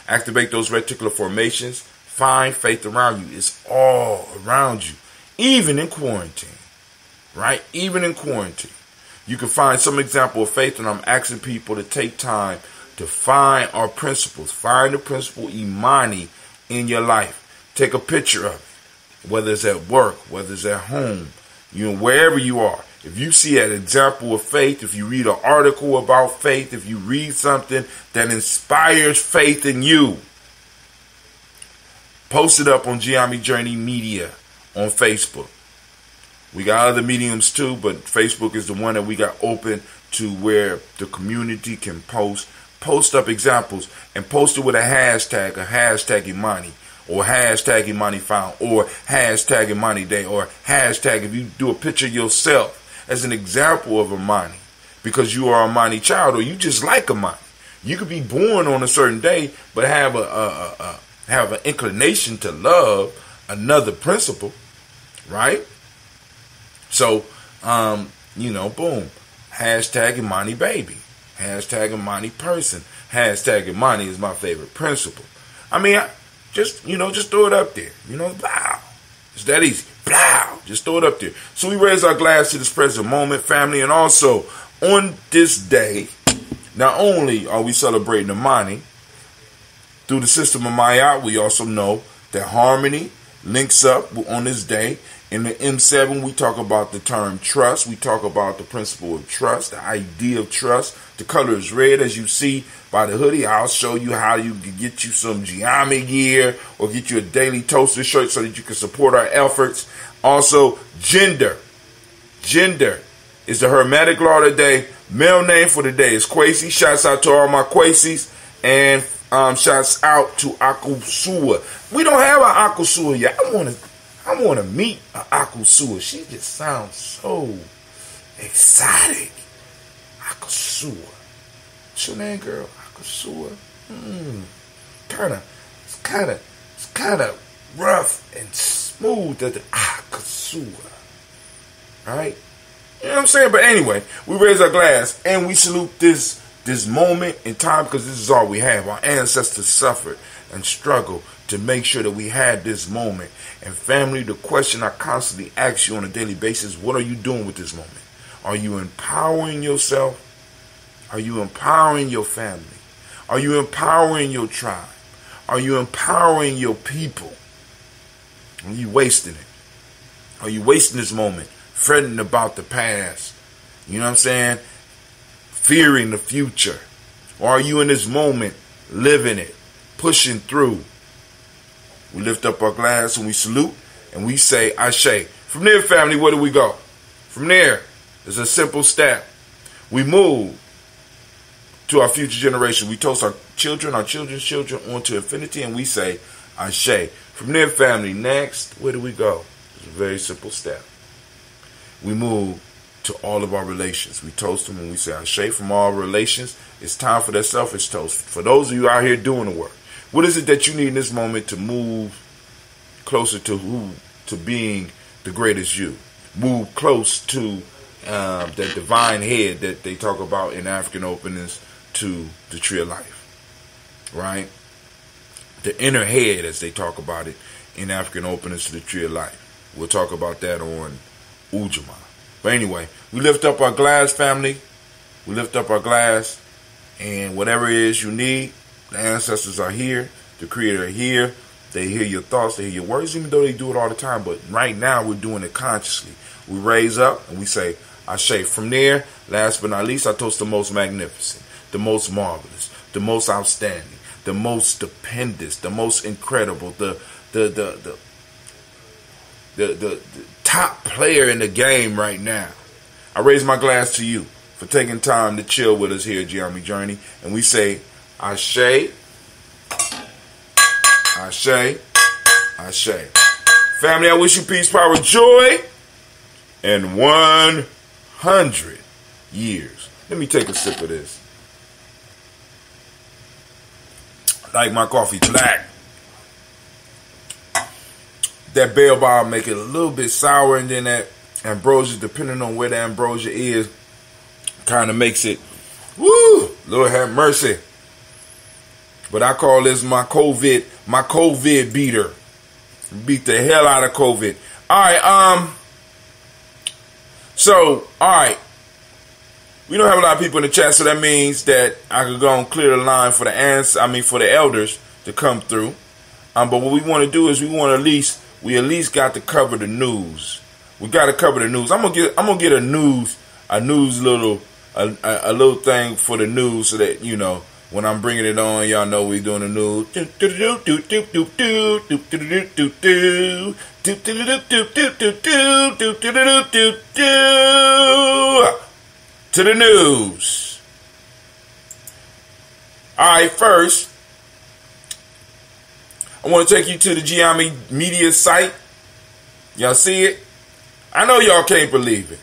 activate those reticular formations. Find faith around you. It's all around you, even in quarantine, right? Even in quarantine. You can find some example of faith, and I'm asking people to take time to find our principles. Find the principle Imani in your life. Take a picture of it, whether it's at work, whether it's at home, wherever you are. If you see an example of faith, if you read an article about faith, if you read something that inspires faith in you, post it up on Gye-Nyame Journey Media on Facebook. We got other mediums too, but Facebook is the one that we got open to where the community can post up examples and post it with a hashtag Imani, or hashtag Imani found, or hashtag Imani day, or hashtag if you do a picture of yourself as an example of Imani, because you are a Imani child, or you just like Imani. You could be born on a certain day, but have an inclination to love another principle, right? So, boom. Hashtag Imani baby. Hashtag Imani person. Hashtag Imani is my favorite principle. Just throw it up there. Wow. It's that easy. Wow. Just throw it up there. So we raise our glass to this present moment, family, and also on this day, not only are we celebrating Imani, through the system of Maya, we also know that harmony links up on this day. In the M7, we talk about the term trust. We talk about the principle of trust, the idea of trust. The color is red, as you see by the hoodie. I'll show you how you can get you some Gye-Nyame gear or get you a Daily Toaster shirt so that you can support our efforts. Also, gender. Gender is the Hermetic law today. Male name for the day is Kwesi. Shouts out to all my Kwesis. And shouts out to Akusua. We don't have an Akusua yet. I want to meet an Akusua. She just sounds so exotic. Akusua. What's your name, girl? Akusua. It's kind of rough and smooth at the Akusua. Right? You know what I'm saying? But anyway, we raise our glass and we salute this this moment in time, because this is all we have. Our ancestors suffered and struggled to make sure that we had this moment. And family, the question I constantly ask you on a daily basis, what are you doing with this moment? Are you empowering yourself? Are you empowering your family? Are you empowering your tribe? Are you empowering your people? Are you wasting it? Are you wasting this moment, fretting about the past? You know what I'm saying? Fearing the future. Or are you in this moment, living it, pushing through? We lift up our glass and we salute and we say, Ashe. From there, family, where do we go? From there, it's a simple step. We move to our future generation. We toast our children, our children's children onto infinity, and we say, Ashe. From there, family, next, where do we go? It's a very simple step. We move to all of our relations. We toast them and we say, Ashe. From all relations, it's time for that selfish toast. For those of you out here doing the work, what is it that you need in this moment to move closer to being the greatest you? Move close to that divine head that they talk about in African openings to the tree of life, right? The inner head, as they talk about it in African openings to the tree of life. We'll talk about that on Ujamaa. But anyway, we lift up our glass, family. We lift up our glass, and whatever it is you need, the ancestors are here. The Creator are here. They hear your thoughts. They hear your words, even though they do it all the time. But right now, we're doing it consciously. We raise up and we say, Ashe. From there, last but not least, I toast the most magnificent, the most marvelous, the most outstanding, the most stupendous, the most incredible, the top player in the game right now. I raise my glass to you for taking time to chill with us here at Gye-Nyame Journey. And we say, Ashe, Ashe, Ashe. Family, I wish you peace, power, joy, and 100 years. Let me take a sip of this. I like my coffee black. That bell bomb make it a little bit sour, and then that ambrosia, depending on where the ambrosia is, kind of makes it, woo, Lord have mercy. But I call this my COVID beater. Beat the hell out of COVID. Alright, alright. We don't have a lot of people in the chat, so that means that I could go and clear the line for the elders to come through. But what we want to do is we at least got to cover the news. We got to cover the news. I'm gonna get a little thing for the news, so that you know when I'm bringing it on, y'all know we doing the news. To the news. Alright, first, I want to take you to the Gye-Nyame media site. Y'all see it? I know y'all can't believe it.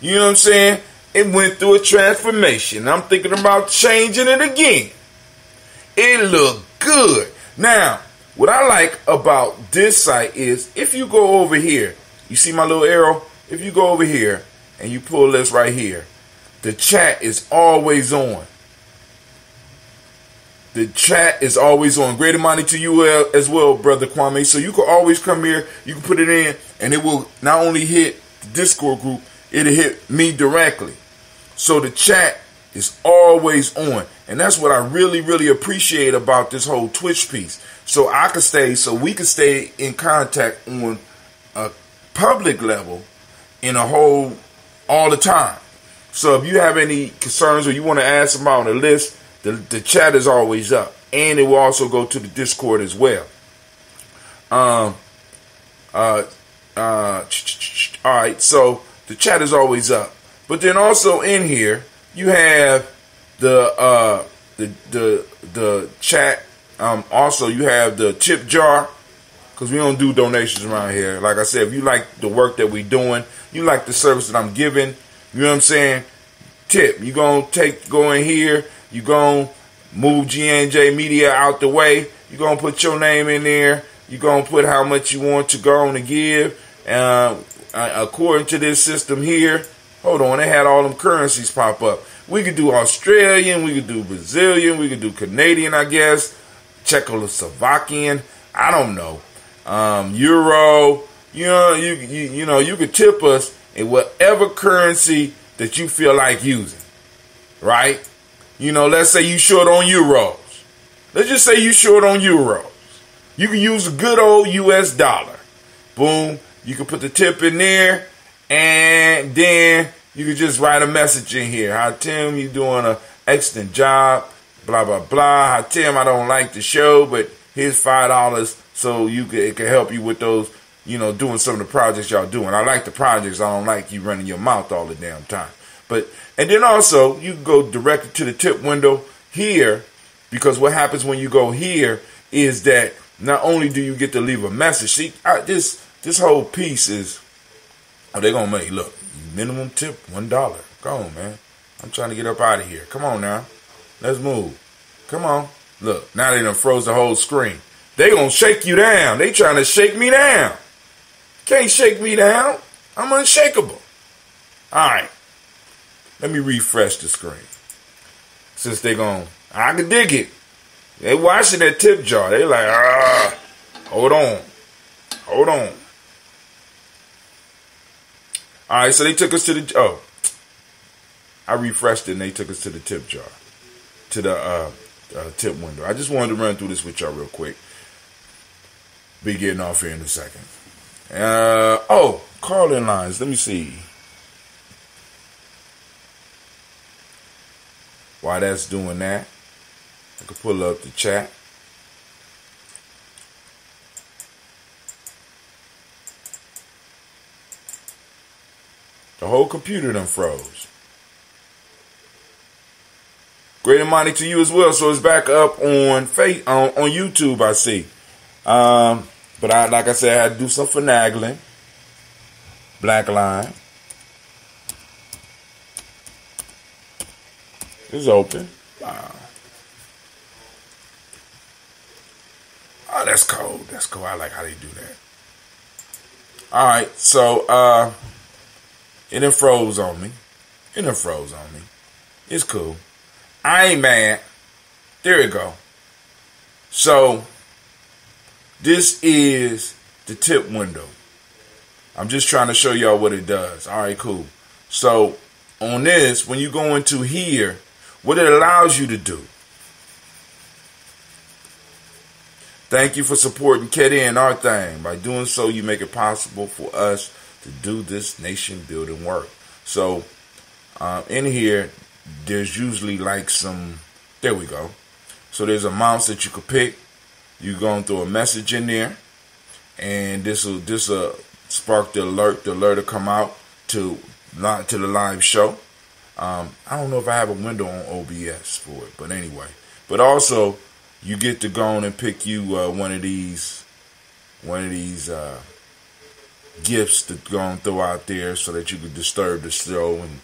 You know what I'm saying? It went through a transformation. I'm thinking about changing it again. It looked good. Now, what I like about this site is if you go over here, you see my little arrow? If you go over here and you pull this right here, the chat is always on. The chat is always on. Great Imani to you as well, Brother Kwame. So you can always come here, you can put it in, and it will not only hit the Discord group, it'll hit me directly. So the chat is always on. And that's what I really, really appreciate about this whole Twitch piece. So we can stay in contact on a public level all the time. So if you have any concerns or you want to add something on the list, the chat is always up. And it will also go to the Discord as well. Alright, so the chat is always up. But then also in here, you have the chat. Also, you have the tip jar, because we don't do donations around here. Like I said, if you like the work that we're doing, you like the service that I'm giving, you know what I'm saying? Tip. You're going to go in here. You're going to move G&J Media out the way. You're going to put your name in there. You're going to put how much you want to go on to give. According to this system here, hold on, they had all them currencies pop up. We could do Australian, we could do Brazilian, we could do Canadian, I guess, Czechoslovakian, I don't know, Euro. You know, you could tip us in whatever currency that you feel like using, right? You know, let's say you short on euros. Let's just say you short on euros. You can use a good old US dollar. Boom. You can put the tip in there, and then you can just write a message in here. Hi, Tim, you doing an excellent job. Blah, blah, blah. Hi, Tim, I don't like the show, but here's $5 so it can help you with those, you know, doing some of the projects y'all doing. I like the projects. I don't like you running your mouth all the damn time. And then also, you can go directly to the tip window here, because what happens when you go here is that not only do you get to leave a message, see, this whole piece is, they're going to make, look, minimum tip, $1. Go on, man. I'm trying to get up out of here. Come on now. Let's move. Come on. Look, now they done froze the whole screen. They going to shake you down. They trying to shake me down. Can't shake me down. I'm unshakable. All right. Let me refresh the screen. Since they gon', I can dig it. They watching that tip jar. They like, hold on. Hold on. All right, so they took us to the, I refreshed it and they took us to the tip jar. To the tip window. I just wanted to run through this with y'all real quick. Be getting off here in a second. Call-in lines. Let me see. While that's doing that, I can pull up the chat. The whole computer done froze. Great Imani to you as well. So it's back up on YouTube, I see. But like I said, I had to do some finagling. Black line. It's open. Wow. Oh, that's cold. That's cool. I like how they do that. All right. So, it done froze on me. It's cool. I ain't mad. There we go. So, this is the tip window. I'm just trying to show y'all what it does. All right, cool. So, on this, when you go into here, what it allows you to do. Thank you for supporting Ketty and our thing. By doing so, you make it possible for us to do this nation building work. So, in here, there's usually like some, there we go. So there's amounts that you could pick. You go through a message in there, and this will spark the alert. The alert will come out to the live show. I don't know if I have a window on OBS for it, but anyway. But also, you get to go on and pick you one of these gifts to go and throw out there so that you could disturb the show, and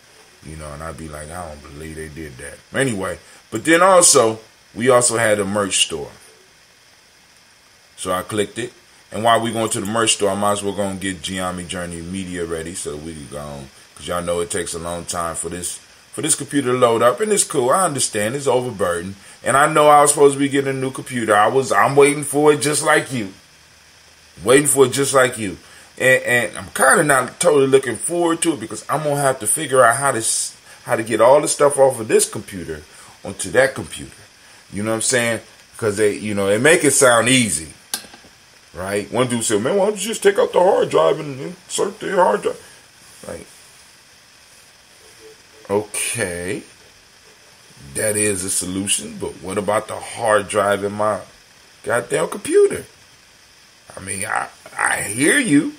I'd be like, I don't believe they did that. Anyway, but then also, we also had a merch store. So I clicked it, and while we going to the merch store, I might as well go and get Gye-Nyame Journey Media ready so we can go on, because y'all know it takes a long time for this computer to load up, and it's cool. I understand it's overburdened, and I know I was supposed to be getting a new computer. I'm waiting for it just like you. And I'm kind of not totally looking forward to it, because I'm gonna have to figure out how to get all the stuff off of this computer onto that computer. You know what I'm saying? Because they make it sound easy, right? One dude said, "Man, why don't you just take out the hard drive and insert the hard drive?" Like, okay, that is a solution, but what about the hard drive in my goddamn computer? I mean, I hear you.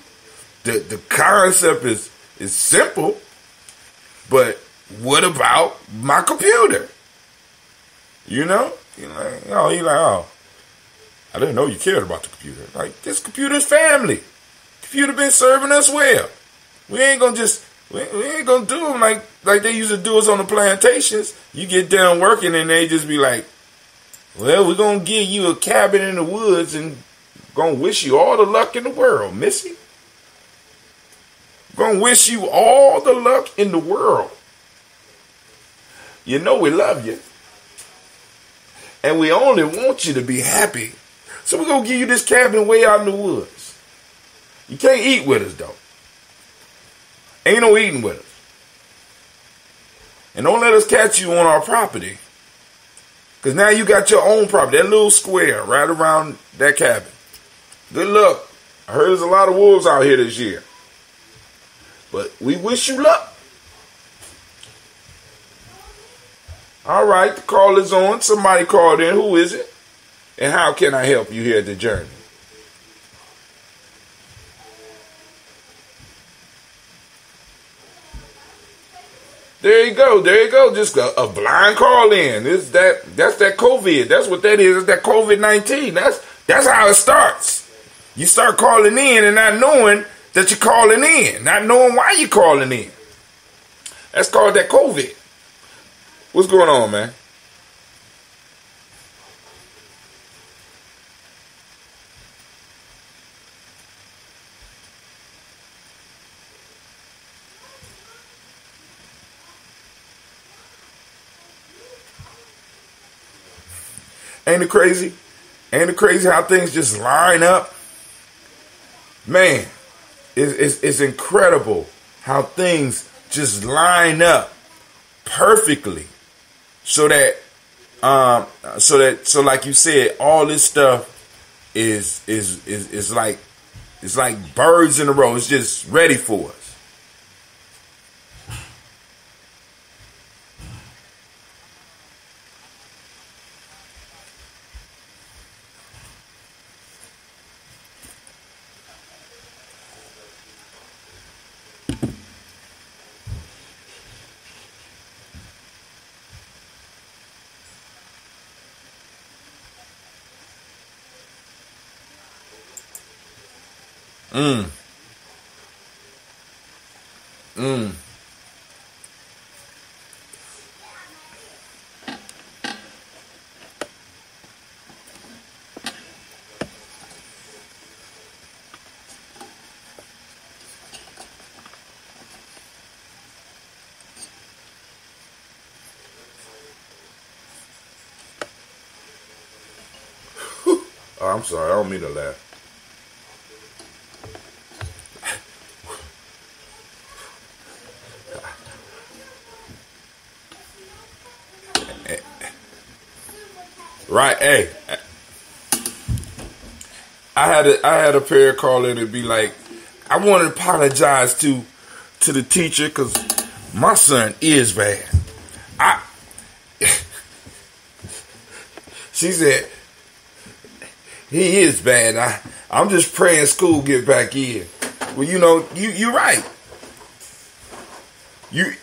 The concept is simple, but what about my computer? You're like, oh, I didn't know you cared about the computer. Like, this computer's family. Computer been serving us well. We ain't gonna do them like they used to do us on the plantations. You get done working and they just be like, well, we're gonna give you a cabin in the woods and gonna wish you all the luck in the world, Missy. Gonna wish you all the luck in the world. You know we love you. And we only want you to be happy. So we're going to give you this cabin way out in the woods. You can't eat with us, though. Ain't no eating with us. And don't let us catch you on our property. Because now you got your own property. That little square right around that cabin. Good luck. I heard there's a lot of wolves out here this year. But we wish you luck. All right, the call is on. Somebody called in. Who is it? And how can I help you here at the journey? There you go. There you go. Just a blind call in. That's that COVID. That's what that is. It's that COVID-19. That's how it starts. You start calling in and not knowing that you're calling in, not knowing why you're calling in. That's called that COVID. What's going on, man? Ain't it crazy? Ain't it crazy how things just line up? Man, it's incredible how things just line up perfectly. So like you said, all this stuff is like, it's like birds in a row. It's just ready for us. Mm. Oh, I'm sorry. I don't mean to laugh. Right, hey. I had a pair call in and be like, I want to apologize to the teacher because my son is bad. She said, he is bad. I'm just praying school get back in. Well, you're right. You're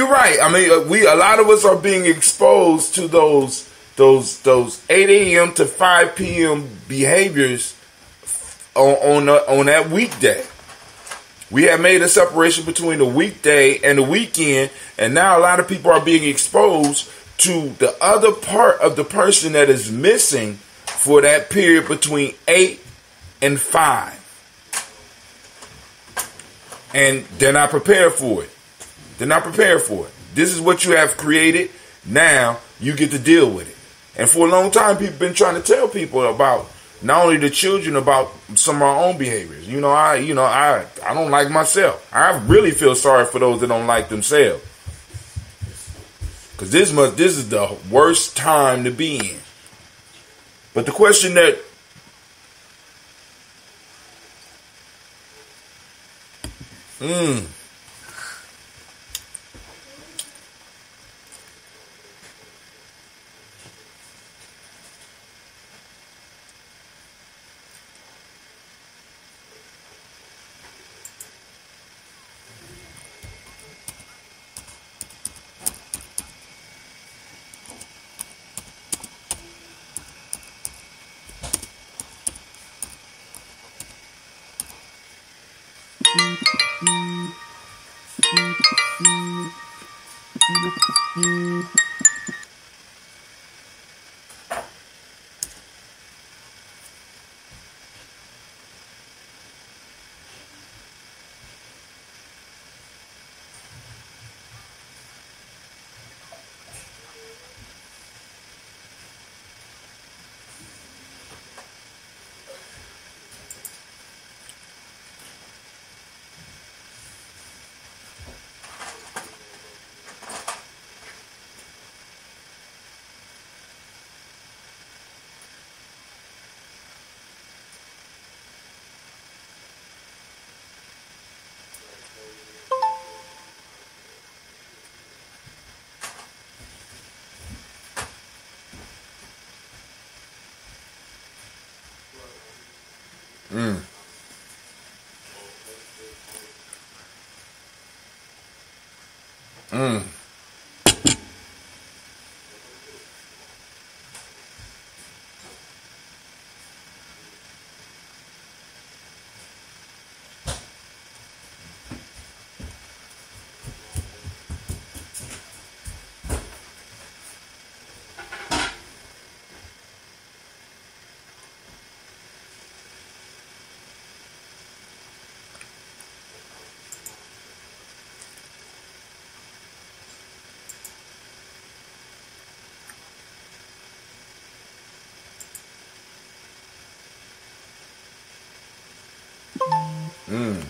right. I mean, a lot of us are being exposed to those 8 a.m. to 5 p.m. behaviors on that weekday. We have made a separation between the weekday and the weekend, and now a lot of people are being exposed to the other part of the person that is missing for that period between 8 and 5. And they're not prepared for it. They're not prepared for it. This is what you have created. Now you get to deal with it. And for a long time, people have been trying to tell people about not only the children, about some of our own behaviors. I don't like myself. I really feel sorry for those that don't like themselves. Because this is the worst time to be in. But the question that Mm. Mm. Mm.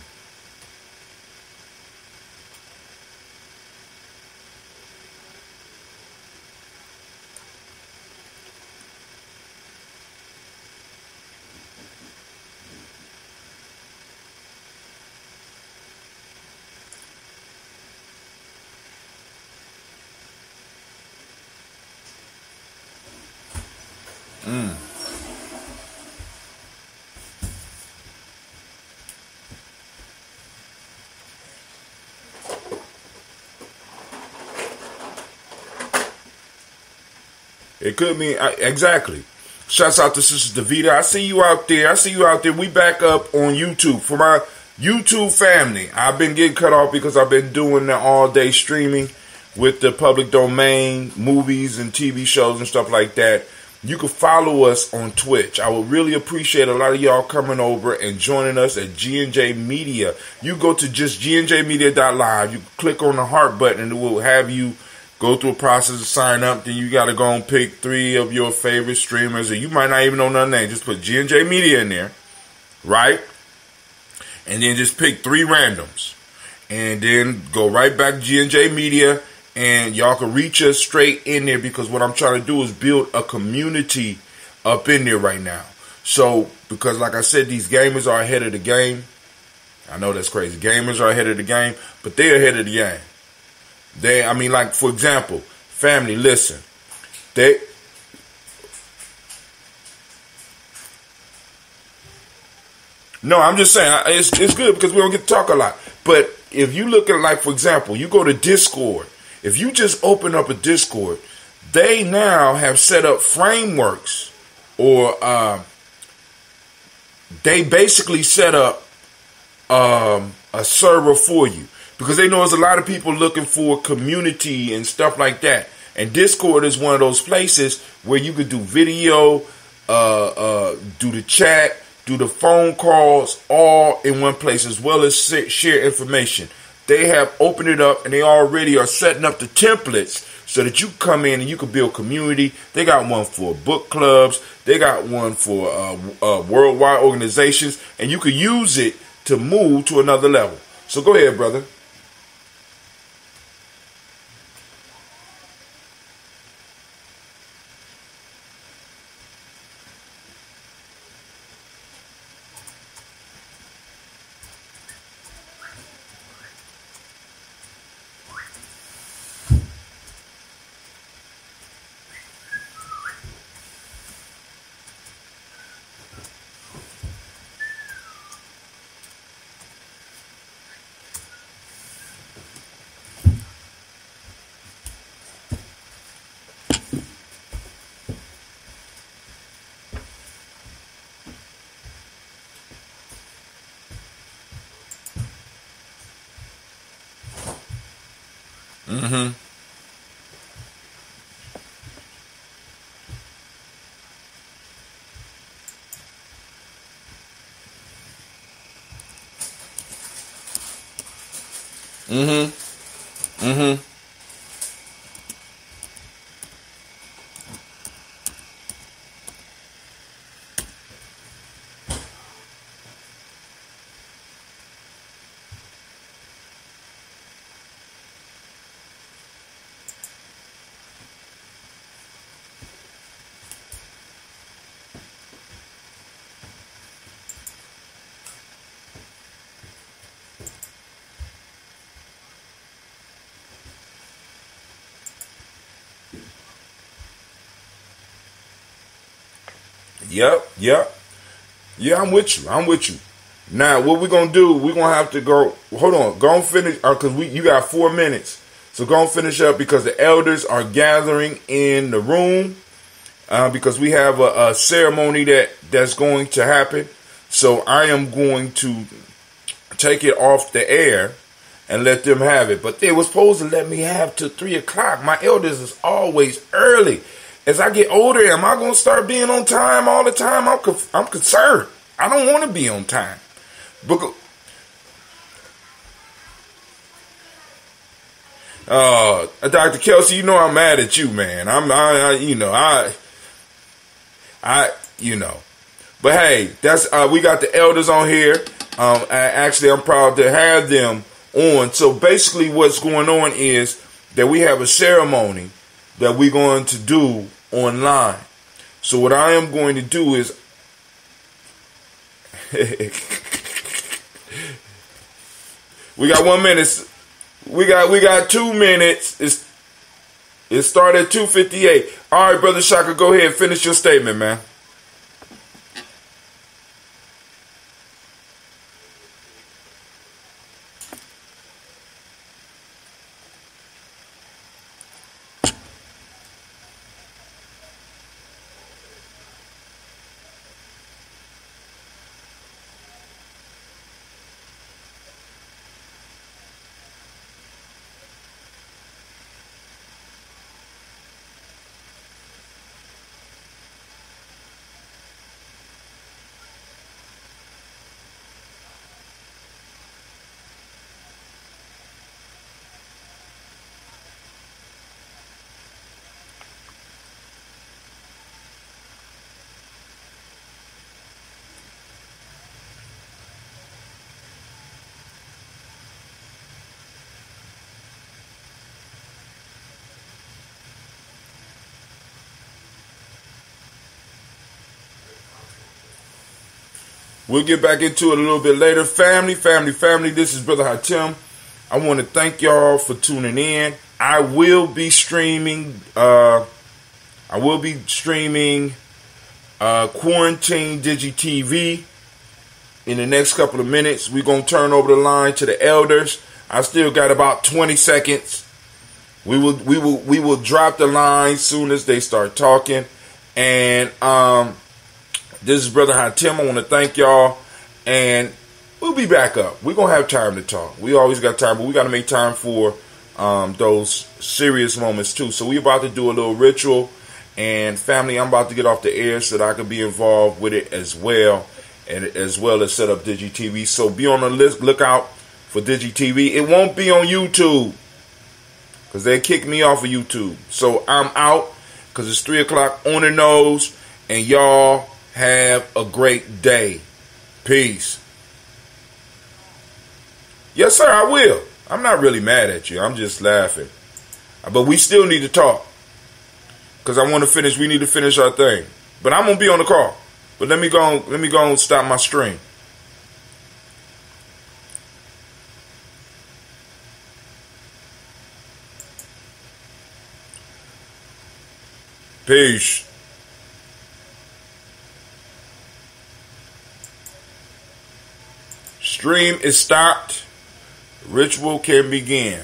Mm. It could mean exactly. Shouts out to Sister Davita. I see you out there. I see you out there. We back up on YouTube for my YouTube family. I've been getting cut off because I've been doing the all day streaming with the public domain movies and TV shows and stuff like that. You can follow us on Twitch. I would really appreciate a lot of y'all coming over and joining us at G&J Media. You go to just gnjmedia.live. You click on the heart button and it will have you go through a process to sign up. Then you got to go and pick 3 of your favorite streamers. Or you might not even know their name. Just put G&J Media in there, right? And then just pick 3 randoms. And then go right back to G&J Media. And y'all can reach us straight in there, because what I'm trying to do is build a community up in there right now. So, because like I said, these gamers are ahead of the game. I know that's crazy. Gamers are ahead of the game, but they're ahead of the game. I mean, like, for example, family, listen. No, I'm just saying, it's good because we don't get to talk a lot. But if you look at, like, for example, you go to Discord. If you just open up a Discord, they now have set up frameworks, or they basically set up a server for you, because they know there's a lot of people looking for community and stuff like that. And Discord is one of those places where you could do video, do the chat, do the phone calls, all in one place, as well as share information. They have opened it up, and they already are setting up the templates so that you come in and you can build community. They got one for book clubs. They got one for worldwide organizations, and you can use it to move to another level. So go ahead, brother. Mm-hmm. Mm-hmm. Mm-hmm. Yep. Yeah, I'm with you. I'm with you. Now, what we're going to do, we're going to have to go, hold on, go and finish, because you got 4 minutes. So go and finish up because the elders are gathering in the room because we have a ceremony that's going to happen. So I am going to take it off the air and let them have it. But they were supposed to let me have till 3 o'clock. My elders is always early. As I get older, am I going to start being on time all the time? I'm concerned. I don't want to be on time. Dr. Kelsey, you know I'm mad at you, man. But hey, that's we got the elders on here. Actually, I'm proud to have them on. So basically, what's going on is that we have a ceremony that we're going to do online. So what I am going to do is. We got 1 minute. We got 2 minutes. It started at 2:58. All right, Brother Shaka, go ahead and finish your statement, man. We'll get back into it a little bit later. Family. This is Brother Hatem. I want to thank y'all for tuning in. I will be streaming. Quarantine Digi TV in the next couple of minutes. We're gonna turn over the line to the elders. I still got about 20 seconds. We will drop the line soon as they start talking. And this is Brother Hatem. I want to thank y'all, and we'll be back up. We're gonna have time to talk. We always got time, but we got to make time for those serious moments too. So we about to do a little ritual. And family, I'm about to get off the air so that I can be involved with it as well, and as well as set up Digi TV. So be on the lookout for Digi TV. It won't be on YouTube because they kicked me off of YouTube. So I'm out because it's 3 o'clock on the nose, and y'all have a great day. Peace. Yes, sir, I will. I'm not really mad at you. I'm just laughing. But we still need to talk. Because I want to finish. We need to finish our thing. But I'm going to be on the call. But let me go and stop my stream. Peace. Stream is stopped. Ritual can begin.